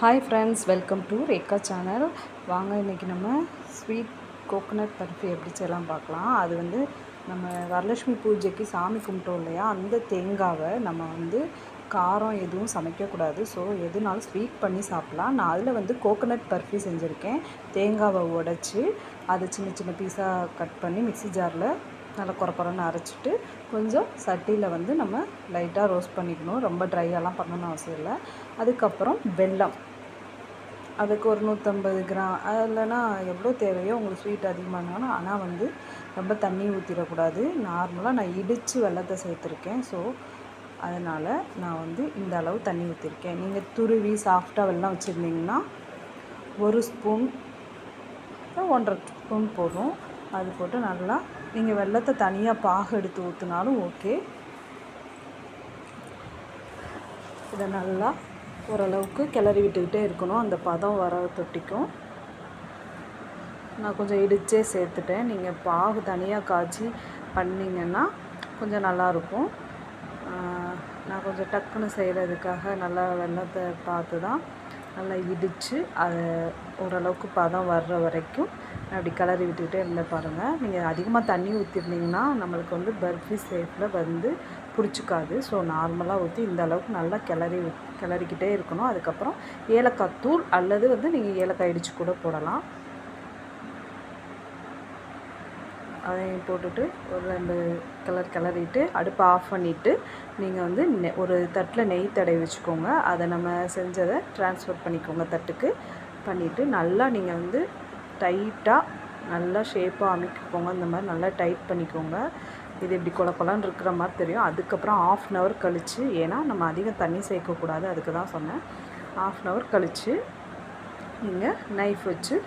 Hi friends, welcome to Rekha channel. வாங்க இன்றைக்கி நம்ம ஸ்வீட் கோகோனட் பர்ஃபி எப்படி செய்யலாம் பார்க்கலாம். அது வந்து நம்ம வரலட்சுமி பூஜைக்கு சாமி கும்பிட்டோம் இல்லையா, அந்த தேங்காவை நம்ம காரம் எதுவும் சமைக்கக்கூடாது. ஸோ எதுனாலும் ஸ்வீட் பண்ணி சாப்பிட்லாம். நான் அதில் கோகோனட் பர்ஃபி செஞ்சுருக்கேன். தேங்காவை உடைச்சி அதை சின்ன சின்ன பீஸாக கட் பண்ணி மிக்ஸி ஜாரில் நல்லா குறன்னு அரைச்சிட்டு கொஞ்சம் சட்டியில் நம்ம லைட்டாக ரோஸ்ட் பண்ணிக்கணும். ரொம்ப ட்ரையாலாம் பண்ணணும்னு அவசியம் இல்லை. அதுக்கப்புறம் வெல்லம், அதுக்கு ஒரு 150 கிராம், இல்லைன்னா எவ்வளோ தேவையோ உங்களுக்கு ஸ்வீட் அதிகமானாலும். ஆனால் ரொம்ப தண்ணி ஊற்றிடக்கூடாது. நார்மலாக நான் இடித்து வெல்லத்தை சேர்த்துருக்கேன். ஸோ அதனால் நான் இந்த அளவு தண்ணி ஊற்றிருக்கேன். நீங்கள் துருவி சாஃப்டாக வெல்லம் வச்சுருந்தீங்கன்னா 1 ஸ்பூன் 1.5 ஸ்பூன் போதும். அது போட்டு நல்லா நீங்கள் வெல்லத்தை தனியாக பாகு எடுத்து ஊற்றினாலும் ஓகே. இதை நல்லா ஓரளவுக்கு கிளறி விட்டுக்கிட்டே இருக்கணும். அந்த பதம் வர தொட்டிக்கும். நான் கொஞ்சம் இடிச்சே சேர்த்துட்டேன். நீங்கள் பாகு தனியாக காய்ச்சி பண்ணிங்கன்னா கொஞ்சம் நல்லாயிருக்கும். நான் கொஞ்சம் டக்குன்னு செய்கிறதுக்காக நல்லா வெல்லத்தை பார்த்து தான் நல்லா இடித்து அதை ஓரளவுக்கு பதம் வர்ற வரைக்கும் அப்படி கிளறி விட்டுக்கிட்டே இருந்தேன். பாருங்கள், நீங்கள் அதிகமாக தண்ணி ஊற்றிருந்தீங்கன்னா நம்மளுக்கு பர்ஃபி ஷேப்பில் பிடிச்சிக்காது. ஸோ நார்மலாக ஊற்றி இந்த அளவுக்கு நல்லா கிளறிக்கிட்டே இருக்கணும். அதுக்கப்புறம் ஏலக்காய் தூள் அல்லது நீங்கள் ஏலக்காய் இடித்து கூட போடலாம். அதையும் போட்டுட்டு ஒரு 2 கிளறிட்டு அடுப்பை ஆஃப் பண்ணிவிட்டு நீங்கள் ஒரு தட்டில் நெய் தடவி வச்சுக்கோங்க. அதை நம்ம செஞ்சதை ட்ரான்ஸ்ஃபர் பண்ணிக்கோங்க தட்டுக்கு. பண்ணிவிட்டு நல்லா நீங்கள் டைட்டாக நல்லா ஷேப்பாக அமைக்கிக்கோங்க. இந்த மாதிரி நல்லா டைட் பண்ணிக்கோங்க. இது இப்படி கொலன்னு இருக்கிற மாதிரி தெரியும். அதுக்கப்புறம் 1/2 அன் ஹவர் கழித்து, ஏன்னா நம்ம அதிகம் தண்ணி சேர்க்கக்கூடாது, அதுக்கு தான் சொன்னேன். 1/2 அன் ஹவர் கழித்து நீங்கள் நைஃப் வச்சு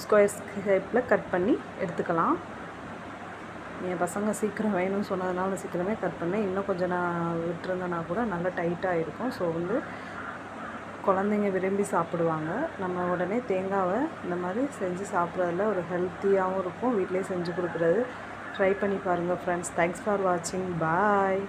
ஸ்கொயர் ஷேப்பில் கட் பண்ணி எடுத்துக்கலாம். என் பசங்க சீக்கிரம் வேணும்னு சொன்னதுனால சீக்கிரமே கட் பண்ணேன். இன்னும் கொஞ்சம் நான் விட்டுருந்தேன்னா கூட நல்லா டைட்டாக இருக்கும். ஸோ குழந்தைங்க விரும்பி சாப்பிடுவாங்க. நம்ம உடனே தேங்காவை இந்த மாதிரி செஞ்சு சாப்பிட்றதுல ஒரு ஹெல்த்தியாகவும் இருக்கும். வீட்டிலே செஞ்சு கொடுக்குறது. ட்ரை பண்ணி பாருங்கள் ஃப்ரெண்ட்ஸ். தேங்க்ஸ் ஃபார் வாட்சிங். பாய்.